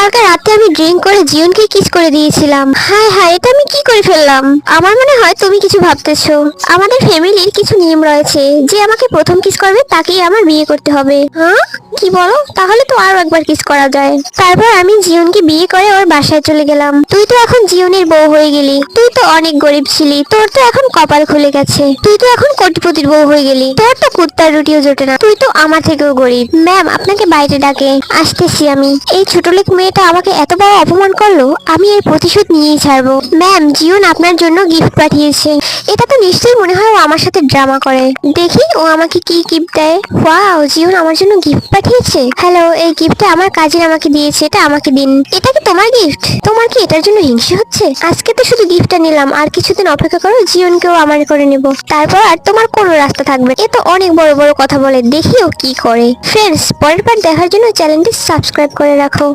কালকে রাতে আমি ড্রিঙ্ক করে জিয়নকে কিস করে দিয়েছিলাম। হায় হায়, এটা আমি কি করে ফেললাম? আমার মনে হয় তুমি কিছু ভাবতেছো। আমাদের ফ্যামিলির কিছু নিয়ম রয়েছে, যে আমাকে প্রথম কিস করবে তাকেই আমার বিয়ে করতে হবে। হ্যাঁ, কি বলো? তাহলে তো আরো একবার কিস করা যায়। তারপর আমি জিয়নকে বিয়ে করে ওর বাসায় চলে গেলাম। তুই তো এখন জিয়নের বউ হয়ে গেলি। তুই তো অনেক গরিব ছিলি, তোর তো এখন কপাল খুলে গেছে। তুই তো এখন কোটিপতির বউ হয়ে গেলি। তোর তো কুত্তার রুটিও জোটে না, তুই তো আমার থেকেও গরিব। ম্যাম, আপনাকে বাইরে ডাকে। আসতেছি আমি। এই ছোটলোক মেয়েটা আমাকে এত বড় অপমান করলো, আমি এর প্রতিশোধ নিয়েই ছাড়বো। ম্যাম, জিয়ন আপনার জন্য গিফট পাঠিয়েছে। এটা তো নিশ্চয়ই মনে হয় ও আমার সাথে ড্রামা করে। দেখি ও আমাকে কি গিফট দেয়। ওয়াও, জিয়ন আমার জন্য গিফট পাঠিয়েছে। হ্যালো, এই গিফটটা আমার কাজিন আমাকে দিয়েছে, এটা আমাকে দিন। এটা কি তোমার গিফট? তোমার কি এটার জন্য হিংসা হচ্ছে? আজকে তো শুধু গিফটটা নিলাম, আর কিছুদিন অপেক্ষা করো, জিয়নকেও আমার করে নেব। তারপর আর তোমার কোনো রাস্তা থাকবে। এ তো অনেক বড় বড় কথা বলে, দেখি ও কি করে। ফ্রেন্ডস, পরের বার দেখার জন্য চ্যানেলটি সাবস্ক্রাইব করে রাখো।